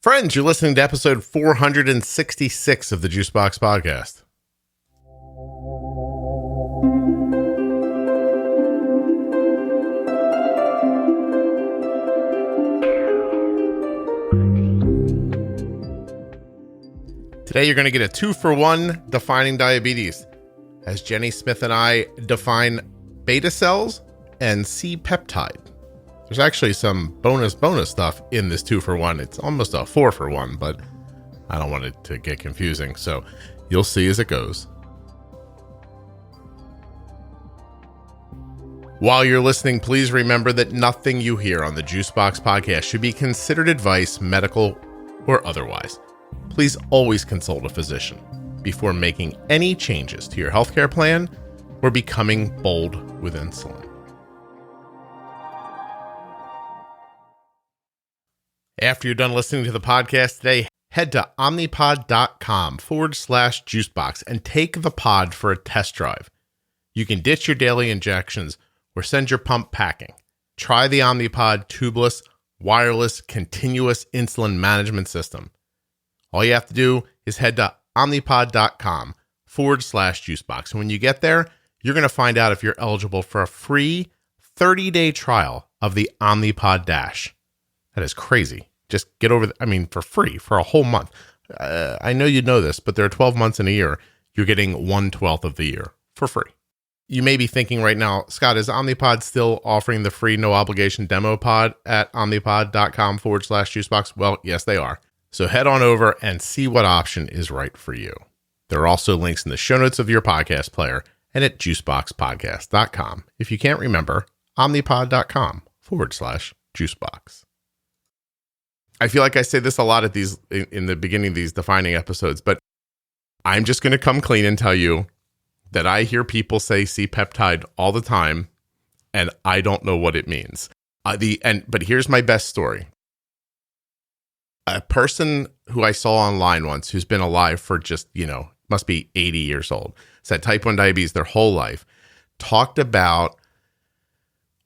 Friends, you're listening to episode 466 of the Juicebox Podcast. Today, you're going to get a 2-for-1 defining diabetes, as Jenny Smith and I define beta cells and C-Peptide. There's actually some bonus stuff in this 2-for-1. It's almost a 4-for-1, but I don't want it to get confusing, so you'll see as it goes. While you're listening, please remember that nothing you hear on the Juicebox Podcast should be considered advice, medical or otherwise. Please always consult a physician before making any changes to your healthcare plan or becoming bold with insulin. After you're done listening to the podcast today, head to omnipod.com/juicebox and take the pod for a test drive. You can ditch your daily injections or send your pump packing. Try the Omnipod tubeless, wireless, continuous insulin management system. All you have to do is head to omnipod.com/juicebox. And when you get there, you're going to find out if you're eligible for a free 30-day trial of the Omnipod Dash. That is crazy. Just get over for free for a whole month. I know you know this, but there are 12 months in a year. You're getting 1/12 of the year for free. You may be thinking right now, Scott, is Omnipod still offering the free no obligation demo pod at omnipod.com/juicebox? Well, yes, they are. So head on over and see what option is right for you. There are also links in the show notes of your podcast player and at juiceboxpodcast.com. If you can't remember, omnipod.com/juicebox. I feel like I say this a lot at these in the beginning of these defining episodes, but I'm just going to come clean and tell you that I hear people say C-Peptide all the time, and I don't know what it means. But here's my best story. A person who I saw online once, who's been alive for just, must be 80 years old, said type 1 diabetes their whole life, talked about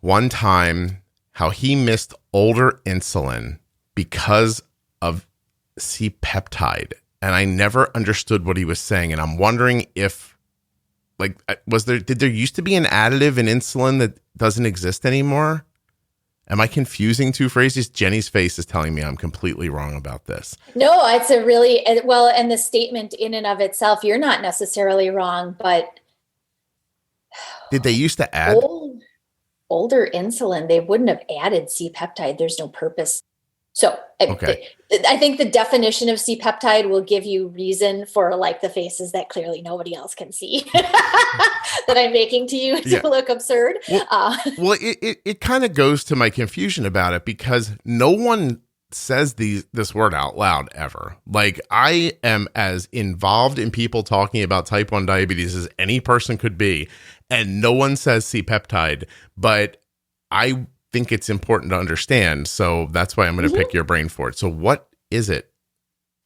one time how he missed older insulin because of C-Peptide. And I never understood what he was saying. And I'm wondering if, did there used to be an additive in insulin that doesn't exist anymore? Am I confusing two phrases? Jenny's face is telling me I'm completely wrong about this. No, it's a really, well, and the statement in and of itself, you're not necessarily wrong, but. Did they used to add? Older insulin, they wouldn't have added C-Peptide. There's no purpose. So okay. I think the definition of C-Peptide will give you reason for the faces that clearly nobody else can see that I'm making to you to look absurd. Well, it kind of goes to my confusion about it because no one says this word out loud ever. I am as involved in people talking about type 1 diabetes as any person could be, and no one says C-Peptide, but I think it's important to understand. So that's why I'm going to pick your brain for it. So what is it?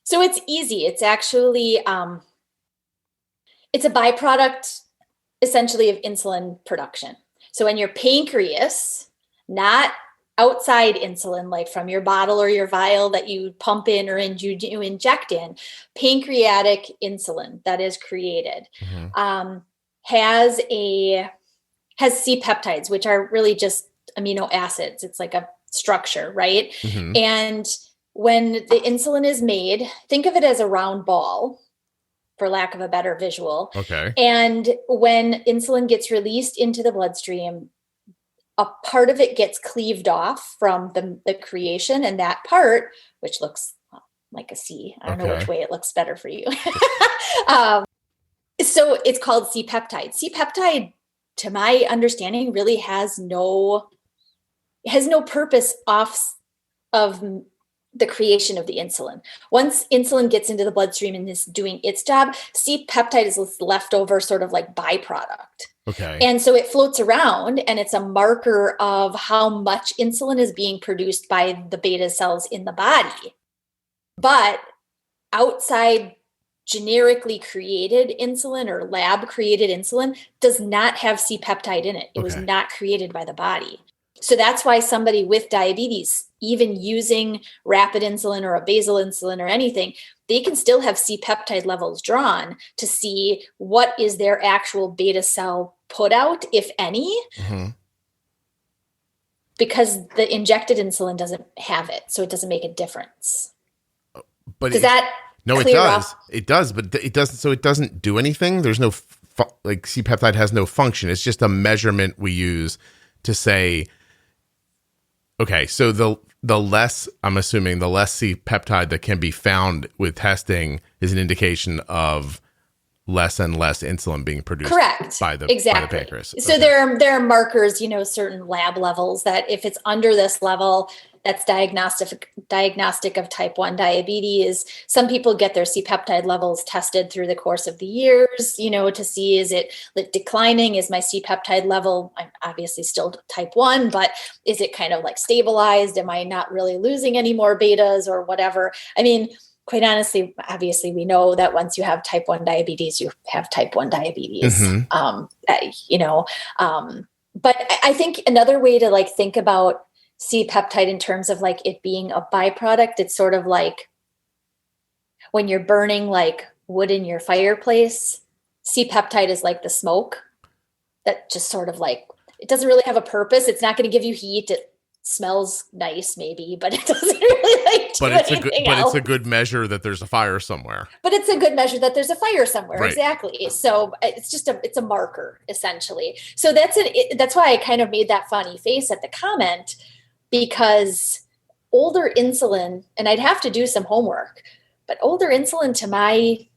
So it's easy. It's actually, it's a byproduct essentially of insulin production. So in your pancreas, not outside insulin, like from your bottle or your vial that you pump in or you inject in, pancreatic insulin that is created, has C-peptides, which are really just amino acids. It's like a structure, right? Mm-hmm. And when the insulin is made, think of it as a round ball, for lack of a better visual. Okay. And when insulin gets released into the bloodstream, a part of it gets cleaved off from the creation, and that part, which looks like a C, I don't know which way it looks better for you. So it's called C-peptide. C-peptide, to my understanding, really has no purpose off of the creation of the insulin. Once insulin gets into the bloodstream and is doing its job, C-peptide is leftover sort of byproduct. Okay. And so it floats around, and it's a marker of how much insulin is being produced by the beta cells in the body. But outside generically created insulin or lab created insulin does not have C-peptide in it. It was not created by the body. So that's why somebody with diabetes, even using rapid insulin or a basal insulin or anything, they can still have C-peptide levels drawn to see what is their actual beta cell put out, if any, because the injected insulin doesn't have it. So it doesn't make a difference. But does that No, it clear does. up? It does, but it doesn't. So it doesn't do anything. There's no like C-peptide has no function. It's just a measurement we use to say, okay, so the less, I'm assuming the less C-peptide that can be found with testing is an indication of less and less insulin being produced. Correct. By the pancreas. So there are markers, certain lab levels that if it's under this level, that's diagnostic of type 1 diabetes. Some people get their C-peptide levels tested through the course of the years, to see, is it declining? Is my C-peptide level, I'm obviously still type 1, but is it kind of like stabilized? Am I not really losing any more betas or whatever? I mean, quite honestly, obviously we know that once you have type 1 diabetes, you have type 1 diabetes. But I think another way to think about C-peptide in terms of it being a byproduct, it's sort of like when you're burning wood in your fireplace, C-peptide is like the smoke that just sort of it doesn't really have a purpose. It's not going to give you heat. It smells nice maybe, but it doesn't really do anything else. It's a good measure that there's a fire somewhere. But it's a good measure that there's a fire somewhere. Right. Exactly. So it's a marker essentially. So that's why I kind of made that funny face at the comment, because older insulin, and I'd have to do some homework, but older insulin, to my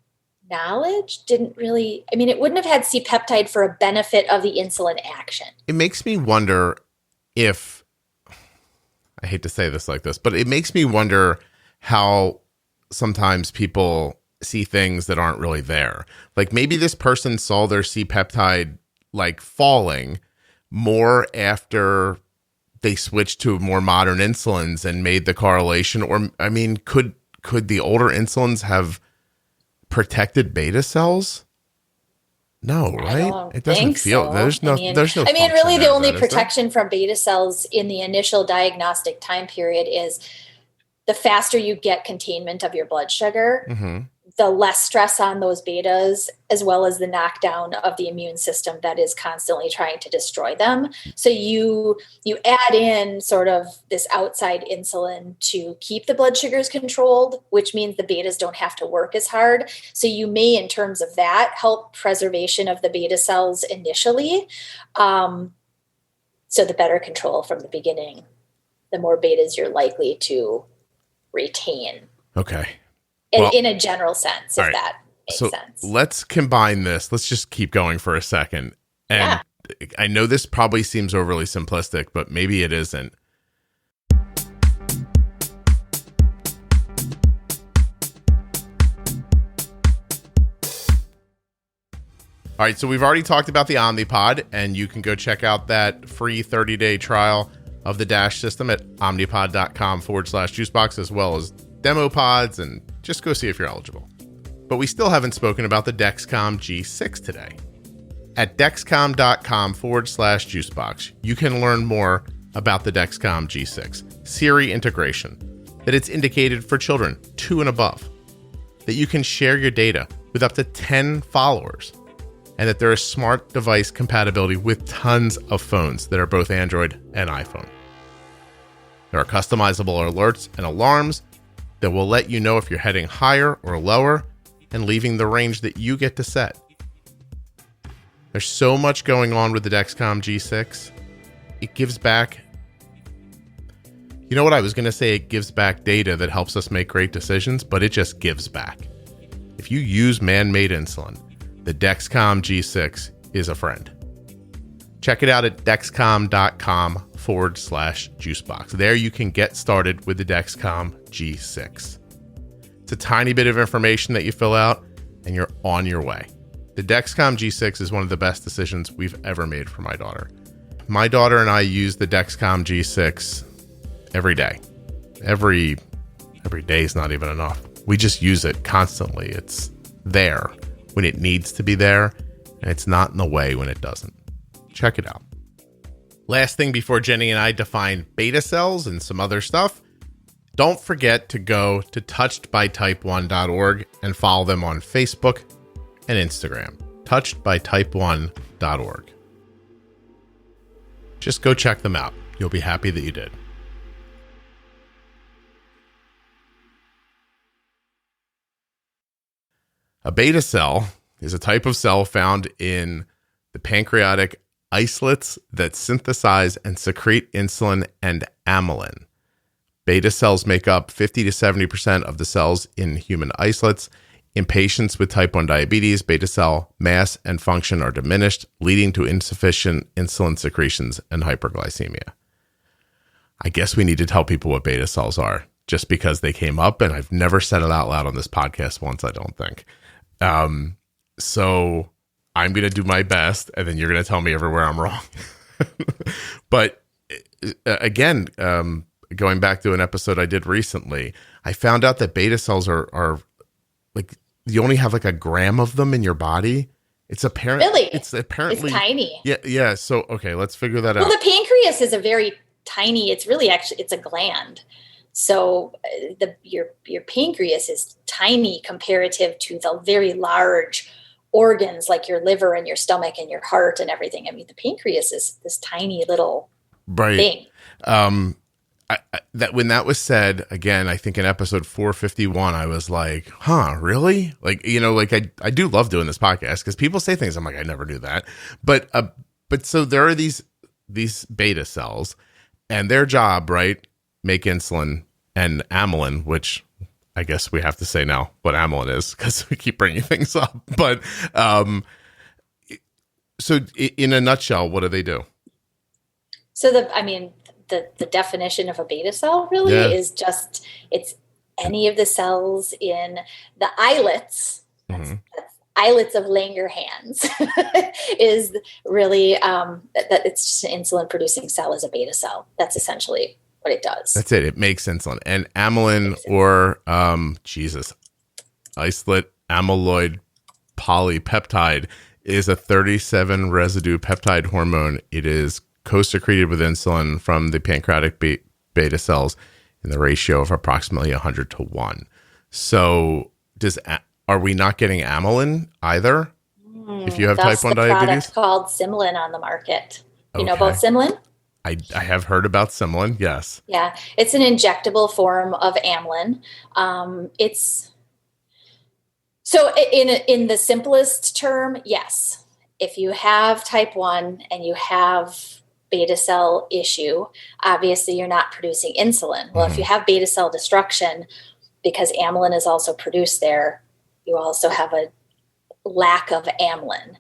knowledge, didn't really, it wouldn't have had C-peptide for a benefit of the insulin action. It makes me wonder if, I hate to say this like this, but it makes me wonder how sometimes people see things that aren't really there. Like maybe this person saw their C-peptide falling more after they switched to more modern insulins and made the correlation. Or, could the older insulins have protected beta cells? No, right? It doesn't feel, so. There's no really the only protection from beta cells in the initial diagnostic time period is the faster you get containment of your blood sugar, the less stress on those betas, as well as the knockdown of the immune system that is constantly trying to destroy them. So you add in sort of this outside insulin to keep the blood sugars controlled, which means the betas don't have to work as hard. So you may, in terms of that, help preservation of the beta cells initially. So the better control from the beginning, the more betas you're likely to retain. Okay. In a general sense, if that makes sense. Let's combine this. Let's just keep going for a second. And I know this probably seems overly simplistic, but maybe it isn't. All right, so we've already talked about the Omnipod, and you can go check out that free 30-day trial of the Dash system at omnipod.com/juicebox, as well as demo pods, and just go see if you're eligible. But we still haven't spoken about the Dexcom G6 today. At dexcom.com/juicebox, you can learn more about the Dexcom G6, Siri integration, that it's indicated for children 2 and above, that you can share your data with up to 10 followers, and that there is smart device compatibility with tons of phones that are both Android and iPhone. There are customizable alerts and alarms that will let you know if you're heading higher or lower and leaving the range that you get to set. There's so much going on with the Dexcom G6. It gives back, I was going to say it gives back data that helps us make great decisions, but it just gives back. If you use man-made insulin, the Dexcom G6 is a friend. Check it out at dexcom.com/juicebox. There you can get started with the Dexcom G6. It's a tiny bit of information that you fill out and you're on your way. The Dexcom G6 is one of the best decisions we've ever made for my daughter. My daughter and I use the Dexcom G6 every day. Every day is not even enough. We just use it constantly. It's there when it needs to be there, and it's not in the way when it doesn't. Check it out. Last thing before Jenny and I define beta cells and some other stuff, don't forget to go to touchedbytype1.org and follow them on Facebook and Instagram. touchedbytype1.org. Just go check them out. You'll be happy that you did. A beta cell is a type of cell found in the pancreatic islets that synthesize and secrete insulin and amylin. Beta cells make up 50 to 70% of the cells in human isolates. In patients with type 1 diabetes, beta cell mass and function are diminished, leading to insufficient insulin secretions and hyperglycemia. I guess we need to tell people what beta cells are, just because they came up, and I've never said it out loud on this podcast once, I don't think. So I'm going to do my best, and then you're going to tell me everywhere I'm wrong. But again, going back to an episode I did recently, I found out that beta cells are like, you only have like a gram of them in your body. It's apparently it's tiny. Yeah. So, okay, let's figure that out. Well, the pancreas is a very tiny, it's a gland. So your pancreas is tiny comparative to the very large organs like your liver and your stomach and your heart and everything. I mean, the pancreas is this tiny little thing. That when that was said, again, I think in episode 451, I was like, huh, really? Like, like I do love doing this podcast because people say things. I'm like, I never knew that. But so there are these beta cells, and their job, right, make insulin and amylin, which I guess we have to say now what amylin is because we keep bringing things up. But so in a nutshell, what do they do? So the definition of a beta cell really is just, it's any of the cells in the islets. That's islets of Langerhans is really that it's just an insulin producing cell as a beta cell. That's essentially what it does. That's it. It makes insulin. And amylin or isolate amyloid polypeptide is a 37 residue peptide hormone. It is co-secreted with insulin from the pancreatic beta cells in the ratio of approximately 100 to 1. So are we not getting amylin either if you have type 1 diabetes? There's a product called Simlin on the market. You know about Simlin? I have heard about Simlin, yes. Yeah, it's an injectable form of amylin. It's so in the simplest term, yes. If you have type 1 and you have beta cell issue, obviously you're not producing insulin. Well, if you have beta cell destruction, because amylin is also produced there, you also have a lack of amylin.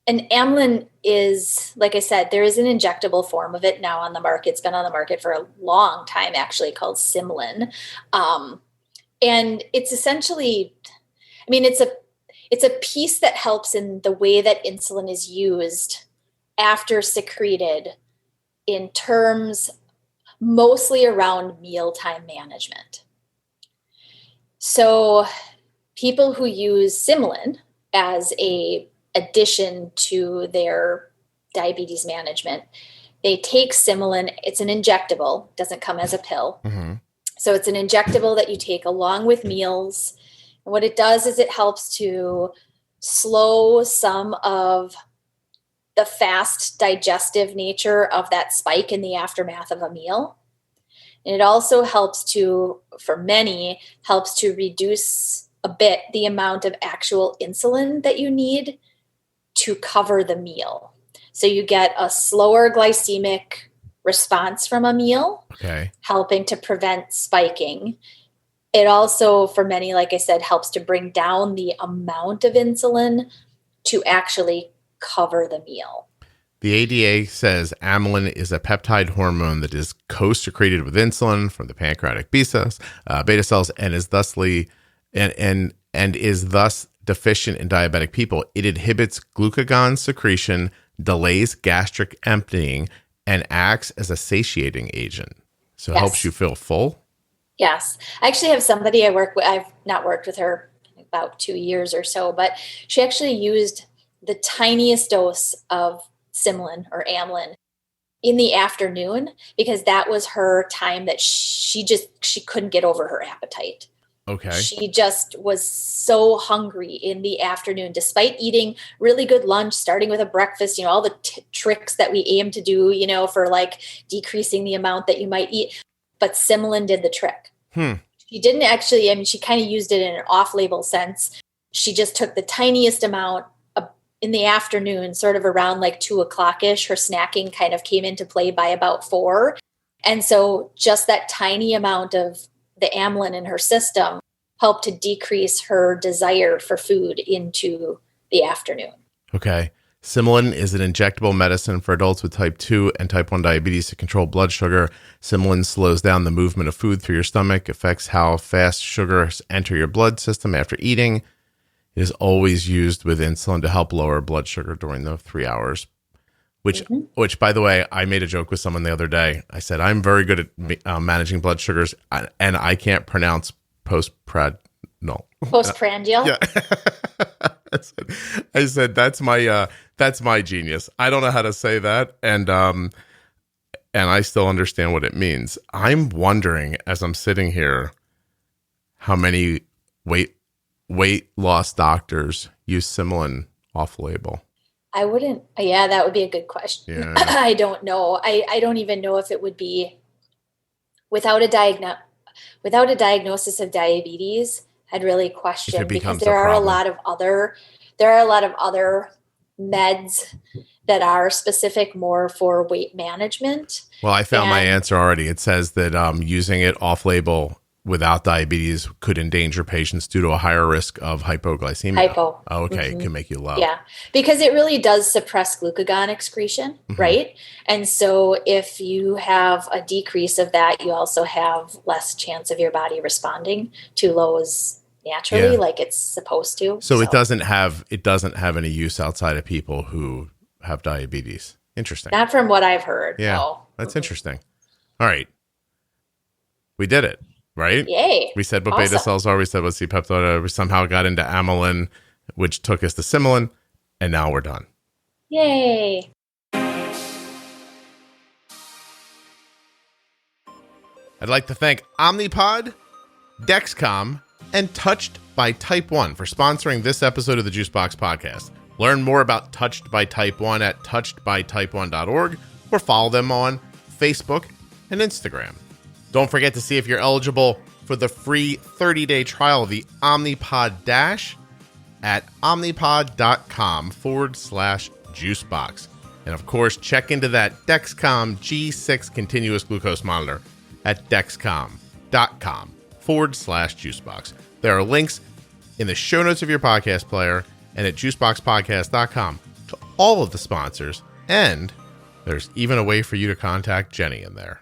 And amylin is, like I said, there is an injectable form of it now on the market. It's been on the market for a long time, actually, called Simlin. And it's essentially, it's a piece that helps in the way that insulin is used after secreted in terms mostly around mealtime management. So people who use Simlin as a addition to their diabetes management, they take Simlin. It's an injectable, doesn't come as a pill. So it's an injectable that you take along with meals. And what it does is it helps to slow some of the fast digestive nature of that spike in the aftermath of a meal. And it also helps to reduce a bit the amount of actual insulin that you need to cover the meal. So you get a slower glycemic response from a meal, helping to prevent spiking. It also, for many, like I said, helps to bring down the amount of insulin to actually cover the meal. The ADA says amylin is a peptide hormone that is co-secreted with insulin from the pancreatic beta cells, and is thusly and is thus deficient in diabetic people. It inhibits glucagon secretion, delays gastric emptying, and acts as a satiating agent. So it helps you feel full. Yes. I actually have somebody I work with. I've not worked with her about 2 years or so, but she actually used the tiniest dose of Simlin or Amlin in the afternoon, because that was her time that she couldn't get over her appetite. Okay. She just was so hungry in the afternoon, despite eating really good lunch, starting with a breakfast, all the tricks that we aim to do, for like decreasing the amount that you might eat. But Simlin did the trick. She didn't actually, she kind of used it in an off-label sense. She just took the tiniest amount in the afternoon, sort of around like 2:00-ish. Her snacking kind of came into play by about 4. And so just that tiny amount of the amylin in her system helped to decrease her desire for food into the afternoon. Okay. Simlin is an injectable medicine for adults with type 2 and type 1 diabetes to control blood sugar. Simlin slows down the movement of food through your stomach, affects how fast sugars enter your blood system after eating. It is always used with insulin to help lower blood sugar during the 3 hours, which, by the way, I made a joke with someone the other day. I said, I'm very good at managing blood sugars, and I can't pronounce postprandial. Yeah. I said, that's my genius. I don't know how to say that. And I still understand what it means. I'm wondering, as I'm sitting here, how many weight loss doctors use Simlin off label. I wouldn't. Yeah, that would be a good question. Yeah. I don't know. I don't even know if it would be without a diagnosis of diabetes. I'd really question, because there are a lot of other meds that are specific more for weight management. Well, I found my answer already. It says that using it off label without diabetes could endanger patients due to a higher risk of hypoglycemia. Oh, okay. It can make you low. Yeah, because it really does suppress glucagon excretion, right? And so if you have a decrease of that, you also have less chance of your body responding to lows naturally, like it's supposed to. So it doesn't have any use outside of people who have diabetes. Interesting. Not from what I've heard. Yeah, no. That's interesting. All right. We did it. Right? Yay. We said what beta cells are. We said what C-Peptide are. We somehow got into amylin, which took us to Simlin, and now we're done. Yay. I'd like to thank Omnipod, Dexcom, and Touched by Type 1 for sponsoring this episode of the Juicebox Podcast. Learn more about Touched by Type 1 at touchedbytype1.org or follow them on Facebook and Instagram. Don't forget to see if you're eligible for the free 30-day trial of the Omnipod Dash at omnipod.com/juicebox. And of course, check into that Dexcom G6 continuous glucose monitor at dexcom.com/juicebox. There are links in the show notes of your podcast player and at juiceboxpodcast.com to all of the sponsors. And there's even a way for you to contact Jenny in there.